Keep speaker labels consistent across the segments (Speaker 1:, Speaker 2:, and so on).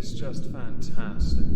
Speaker 1: is just fantastic.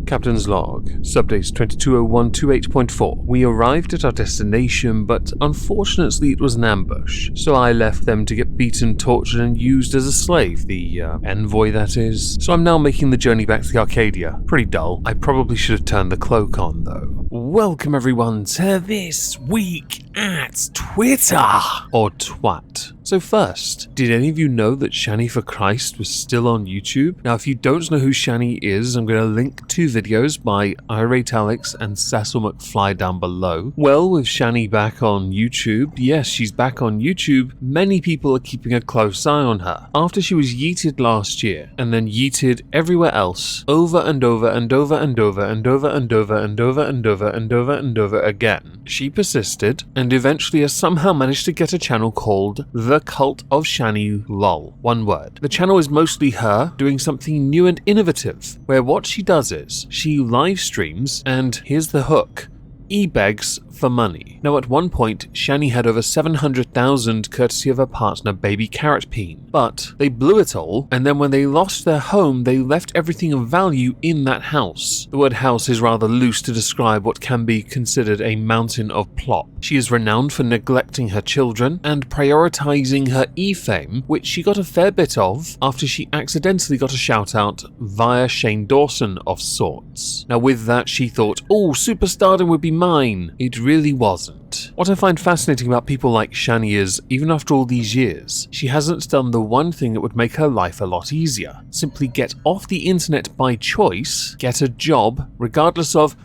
Speaker 1: Captain's log, subdates 220128.4. We arrived at our destination, but unfortunately it was an ambush, so I left them to get beaten, tortured, and used as a slave, the envoy that is. So I'm now making the journey back to Arcadia. Pretty dull. I probably should have turned the cloak on though. Welcome everyone to This Week at Twitter, or Twat. So first, did any of you know that Shani for Christ was still on YouTube? Now if you don't know who Shani is, I'm going to link two videos by IrrateAlex and Cecil McFly down below. Well, with Shani back on YouTube, yes, she's back on YouTube, many people are keeping a close eye on her. After she was yeeted last year, and then yeeted everywhere else, over and over and over and over and over and over and over and over and over and over again, she persisted and eventually has somehow managed to get a channel called The Cult of Shani LOL. One word. The channel is mostly her doing something new and innovative, where what she does is she live streams and here's the hook, e-begs for money. Now at one point, Shani had over 700,000 courtesy of her partner Baby Carrot Peen, but they blew it all, and then when they lost their home, they left everything of value in that house. The word house is rather loose to describe what can be considered a mountain of plot. She is renowned for neglecting her children and prioritizing her e-fame, which she got a fair bit of after she accidentally got a shout out via Shane Dawson of sorts. Now with that, she thought, oh, superstardom would be mine. It really wasn't. What I find fascinating about people like Shani is, even after all these years, she hasn't done the one thing that would make her life a lot easier. Simply get off the internet by choice, get a job, regardless of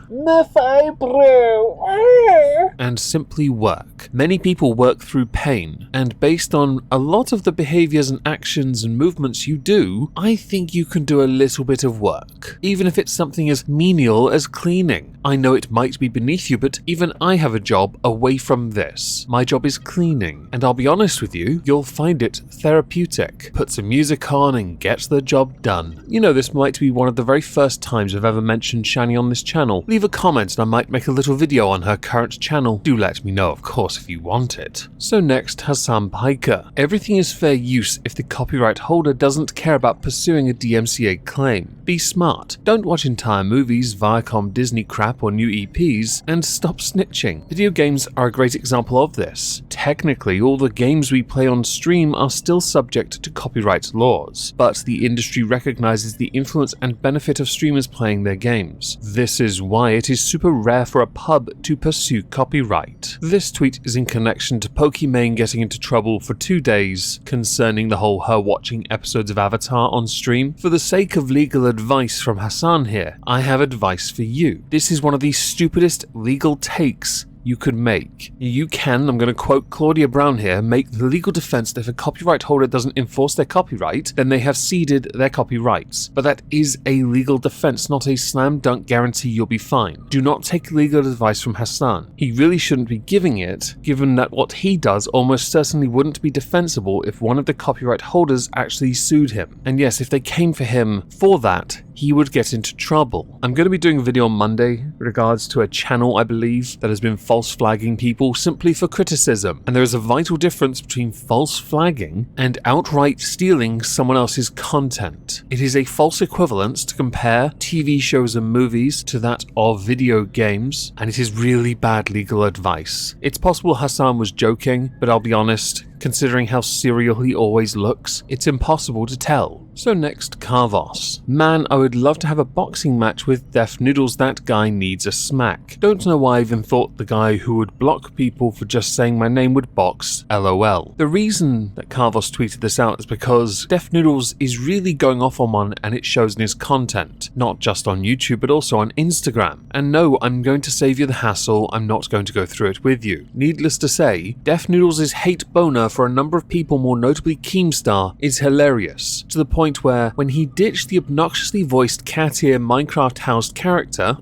Speaker 1: and simply work. Many people work through pain, and based on a lot of the behaviors and actions and movements you do, I think you can do a little bit of work. Even if it's something as menial as cleaning. I know it might be beneath you, but even I have a job away from this. My job is cleaning, and I'll be honest with you, you'll find it therapeutic. Put some music on and get the job done. You know, this might be one of the very first times I've ever mentioned Shani on this channel. Leave a comment and I might make a little video on her current channel. Do let me know, of course, if you want it. So next, Hassan Piker. Everything is fair use if the copyright holder doesn't care about pursuing a DMCA claim. Be smart. Don't watch entire movies, Viacom Disney crap or new EPs, and stop snitching. Video games are a great example of this. Technically, all the games we play on stream are still subject to copyright laws, but the industry recognizes the influence and benefit of streamers playing their games. This is why it is super rare for a pub to pursue copyright. This tweet is in connection to Pokimane getting into trouble for 2 days concerning the whole her watching episodes of Avatar on stream. For the sake of legal advice from Hassan here, I have advice for you. This is one of the stupidest legal takes you could make. You can, I'm going to quote Claudia Brown here, make the legal defense that if a copyright holder doesn't enforce their copyright, then they have ceded their copyrights. But that is a legal defense, not a slam dunk guarantee you'll be fine. Do not take legal advice from Hassan. He really shouldn't be giving it, given that what he does almost certainly wouldn't be defensible if one of the copyright holders actually sued him. And yes, if they came for him for that, he would get into trouble. I'm going to be doing a video on Monday in regards to a channel, I believe, that has been false flagging people simply for criticism. And there is a vital difference between false flagging and outright stealing someone else's content. It is a false equivalence to compare TV shows and movies to that of video games, and it is really bad legal advice. It's possible Hassan was joking, but I'll be honest, considering how serial he always looks, it's impossible to tell. So next, Carvos. Man, I would love to have a boxing match with Def Noodles. That guy needs a smack. Don't know why I even thought the guy who would block people for just saying my name would box, LOL. The reason that Carvos tweeted this out is because Def Noodles is really going off on one, and it shows in his content. Not just on YouTube, but also on Instagram. And no, I'm going to save you the hassle, I'm not going to go through it with you. Needless to say, Def Noodles' hate boner for a number of people, more notably Keemstar, is hilarious, to the point where when he ditched the obnoxiously voiced cat ear Minecraft housed character,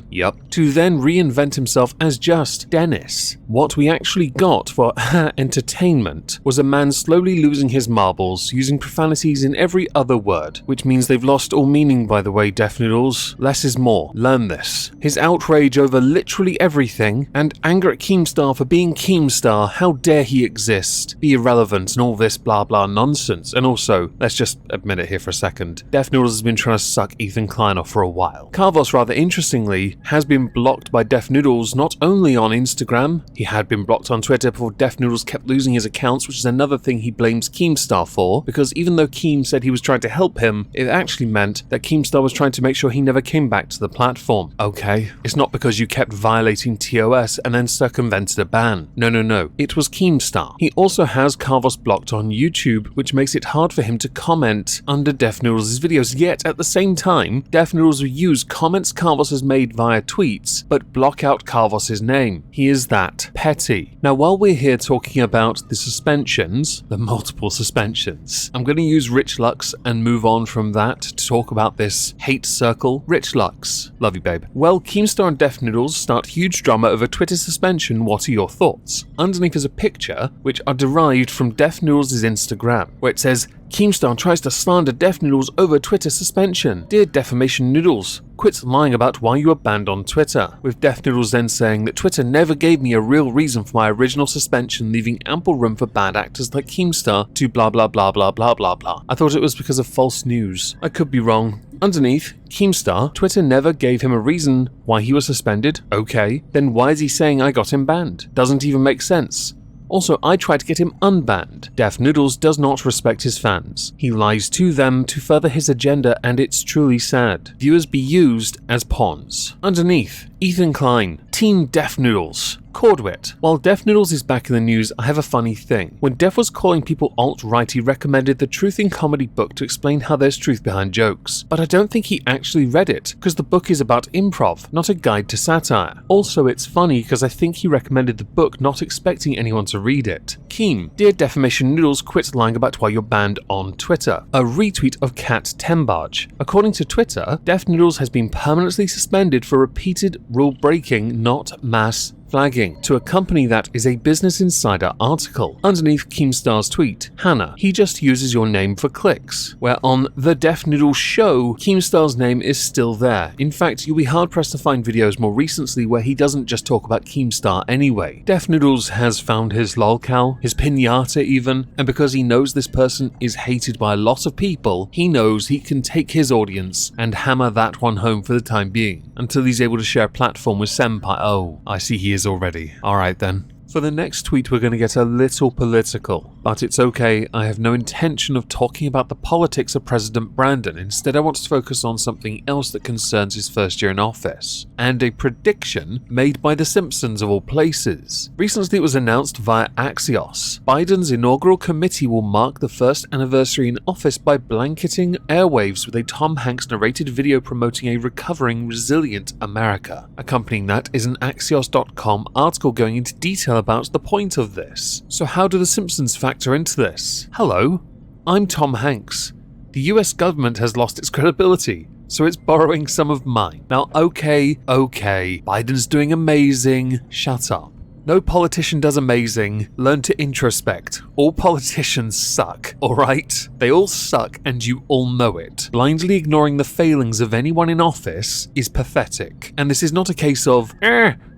Speaker 1: yup, to then reinvent himself as just Dennis. What we actually got for entertainment was a man slowly losing his marbles, using profanities in every other word, which means they've lost all meaning, by the way, Def Noodles. Less is more. Learn this. His outrage over literally everything, and anger at Keemstar for being Keemstar, how dare he exist, exist, be irrelevant and all this blah blah nonsense. And also, let's just admit it here for a second, Def Noodles has been trying to suck Ethan Klein off for a while. Carvos, rather interestingly, has been blocked by Def Noodles not only on Instagram, he had been blocked on Twitter before Def Noodles kept losing his accounts, which is another thing he blames Keemstar for, because even though Keem said he was trying to help him, it actually meant that Keemstar was trying to make sure he never came back to the platform. Okay, it's not because you kept violating TOS and then circumvented a ban. No, it was Keemstar. He also has Carvos blocked on YouTube, which makes it hard for him to comment under Def Noodles' videos, yet at the same time, Def Noodles will use comments Carvos has made via tweets, but block out Carvos' name. He is that petty. Now, while we're here talking about the suspensions, the multiple suspensions, I'm going to use Rich Lux and move on from that to talk about this hate circle. Rich Lux. Love you, babe. Well, Keemstar and Def Noodles start huge drama over Twitter suspension. What are your thoughts? Underneath is a picture which are derived from Def Noodles' Instagram, where it says, Keemstar tries to slander Def Noodles over Twitter suspension. Dear Defamation Noodles, quit lying about why you were banned on Twitter. With Def Noodles then saying that Twitter never gave me a real reason for my original suspension, leaving ample room for bad actors like Keemstar to blah blah blah blah blah blah blah. I thought it was because of false news. I could be wrong. Underneath, Keemstar, Twitter never gave him a reason why he was suspended. Okay, then why is he saying I got him banned? Doesn't even make sense. Also, I tried to get him unbanned. Def Noodles does not respect his fans. He lies to them to further his agenda, and it's truly sad. Viewers be used as pawns. Underneath, Ethan Klein, Team Def Noodles. Cordwit. While Def Noodles is back in the news, I have a funny thing. When Def was calling people alt-right, he recommended the Truth in Comedy book to explain how there's truth behind jokes. But I don't think he actually read it, because the book is about improv, not a guide to satire. Also, it's funny because I think he recommended the book not expecting anyone to read it. Keem. Dear Defamation Noodles, quit lying about why you're banned on Twitter. A retweet of Cat Tembarge. According to Twitter, Def Noodles has been permanently suspended for repeated rule breaking, not mass flagging, to a company that is a Business Insider article. Underneath Keemstar's tweet, Hannah, he just uses your name for clicks. Where on The Def Noodle Show, Keemstar's name is still there. In fact, you'll be hard pressed to find videos more recently where he doesn't just talk about Keemstar anyway. Def Noodles has found his lolcow, his pinata even, and because he knows this person is hated by a lot of people, he knows he can take his audience and hammer that one home for the time being, until he's able to share a platform with Senpai. Oh, I see he is already. Alright then. For the next tweet, we're going to get a little political, but it's okay. I have no intention of talking about the politics of President Brandon. Instead, I want to focus on something else that concerns his first year in office, and a prediction made by The Simpsons of all places. Recently, it was announced via Axios. Biden's inaugural committee will mark the first anniversary in office by blanketing airwaves with a Tom Hanks narrated video promoting a recovering, resilient America. Accompanying that is an Axios.com article going into detail about the point of this. So how do The Simpsons factor into this? Hello, I'm Tom Hanks. The US government has lost its credibility, so it's borrowing some of mine. Now, okay, Biden's doing amazing. Shut up. No politician does amazing. Learn to introspect. All politicians suck, alright? They all suck and you all know it. Blindly ignoring the failings of anyone in office is pathetic. And this is not a case of,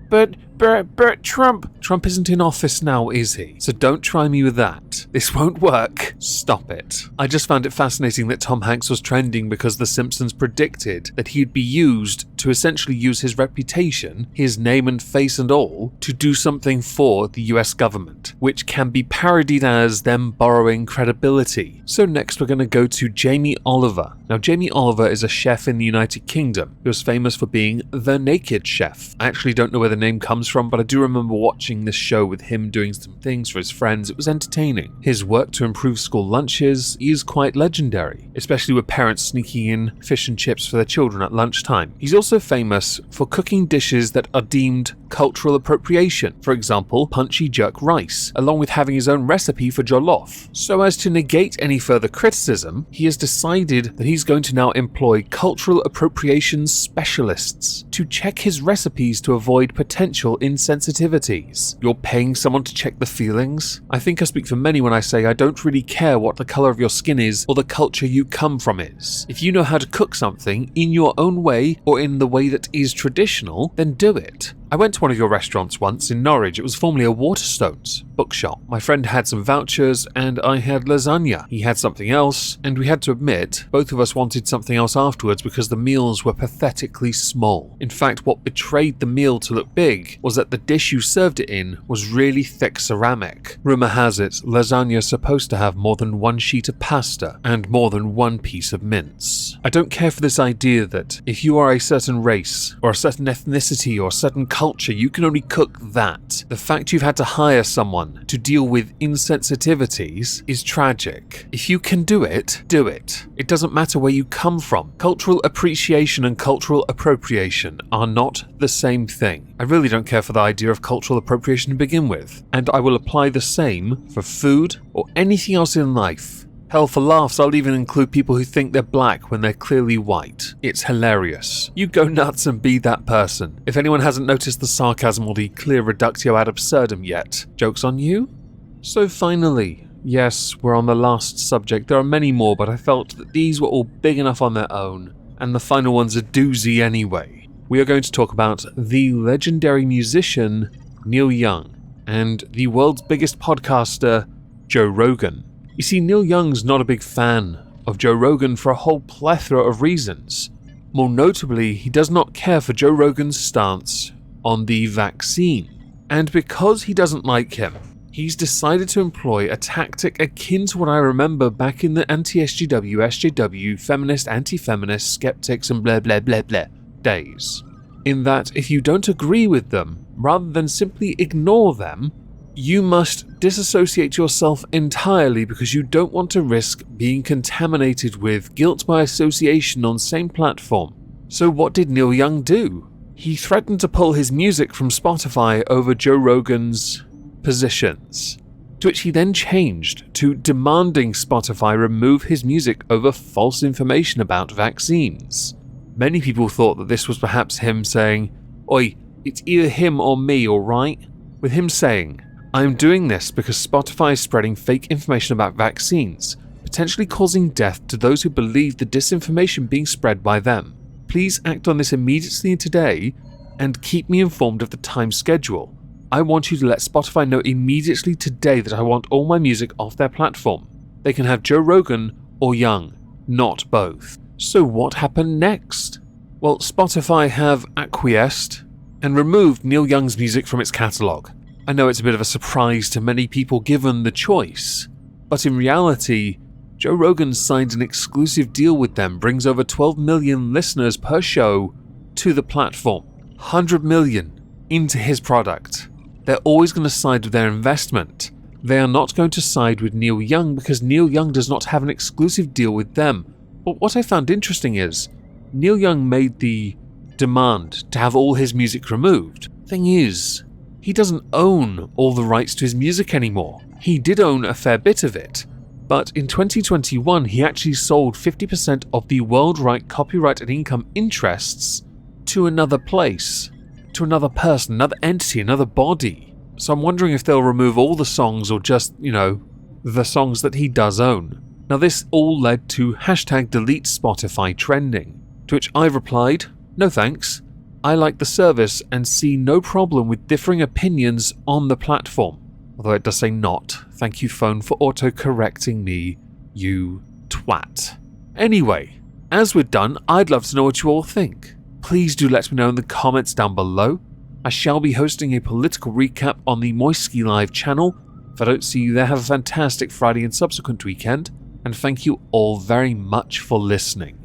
Speaker 1: But Trump isn't in office now, is he? So don't try me with that. This won't work. Stop it. I just found it fascinating that Tom Hanks was trending because The Simpsons predicted that he'd be used to essentially use his reputation, his name and face and all, to do something for the US government, which can be parodied as them borrowing credibility. So next we're going to go to Jamie Oliver. Now, Jamie Oliver is a chef in the United Kingdom who is famous for being the naked chef. I actually don't know where the name comes from, but I do remember watching this show with him doing some things for his friends. It was entertaining. His work to improve school lunches is quite legendary, especially with parents sneaking in fish and chips for their children at lunchtime. He's also famous for cooking dishes that are deemed cultural appropriation, for example, punchy jerk rice, along with having his own recipe for jollof. So as to negate any further criticism, he has decided that he's going to now employ cultural appropriation specialists to check his recipes to avoid potential insensitivities. You're paying someone to check the feelings? I think I speak for many when I say I don't really care what the color of your skin is or the culture you come from is. If you know how to cook something in your own way or in the way that is traditional, then do it. I went to one of your restaurants once in Norwich. It was formerly a Waterstones bookshop. My friend had some vouchers and I had lasagna. He had something else, and we had to admit, both of us wanted something else afterwards because the meals were pathetically small. In fact, what betrayed the meal to look big was that the dish you served it in was really thick ceramic. Rumour has it, lasagna is supposed to have more than one sheet of pasta and more than one piece of mince. I don't care for this idea that if you are a certain race or a certain ethnicity or a certain culture, you can only cook that. The fact you've had to hire someone to deal with insensitivities is tragic. If you can do it, do it. It doesn't matter where you come from. Cultural appreciation and cultural appropriation are not the same thing. I really don't care for the idea of cultural appropriation to begin with, and I will apply the same for food or anything else in life. Hell, for laughs, I'll even include people who think they're black when they're clearly white. It's hilarious. You go nuts and be that person. If anyone hasn't noticed the sarcasm or the clear reductio ad absurdum yet, joke's on you? So finally, yes, we're on the last subject. There are many more, but I felt that these were all big enough on their own, and the final one's a doozy anyway. We are going to talk about the legendary musician Neil Young and the world's biggest podcaster, Joe Rogan. You see, Neil Young's not a big fan of Joe Rogan for a whole plethora of reasons. More notably, he does not care for Joe Rogan's stance on the vaccine. And because he doesn't like him, he's decided to employ a tactic akin to what I remember back in the anti-SJW, SJW, feminist, anti-feminist, skeptics and blah blah blah blah days. In that if you don't agree with them, rather than simply ignore them, you must disassociate yourself entirely because you don't want to risk being contaminated with guilt by association on same platform. So what did Neil Young do? He threatened to pull his music from Spotify over Joe Rogan's positions, to which he then changed to demanding Spotify remove his music over false information about vaccines. Many people thought that this was perhaps him saying, "Oi, it's either him or me, alright?" With him saying, "I'm doing this because Spotify is spreading fake information about vaccines, potentially causing death to those who believe the disinformation being spread by them. Please act on this immediately today and keep me informed of the time schedule. I want you to let Spotify know immediately today that I want all my music off their platform. They can have Joe Rogan or Young, not both." So what happened next? Well, Spotify have acquiesced and removed Neil Young's music from its catalogue. I know it's a bit of a surprise to many people given the choice, but in reality, Joe Rogan signed an exclusive deal with them, brings over 12 million listeners per show to the platform, 100 million into his product. They're always going to side with their investment. They are not going to side with Neil Young because Neil Young does not have an exclusive deal with them. But what I found interesting is, Neil Young made the demand to have all his music removed. Thing is, he doesn't own all the rights to his music anymore. He did own a fair bit of it, but in 2021 he actually sold 50% of the worldwide copyright and income interests to another place, to another person, another entity, another body. So I'm wondering if they'll remove all the songs or just, the songs that he does own. Now this all led to #delete Spotify trending, to which I replied, "No thanks. I like the service and see no problem with differing opinions on the platform." Although it does say not. Thank you, phone, for auto-correcting me, you twat. Anyway, as we're done, I'd love to know what you all think. Please do let me know in the comments down below. I shall be hosting a political recap on the Moistski Live channel. If I don't see you there, have a fantastic Friday and subsequent weekend, and thank you all very much for listening.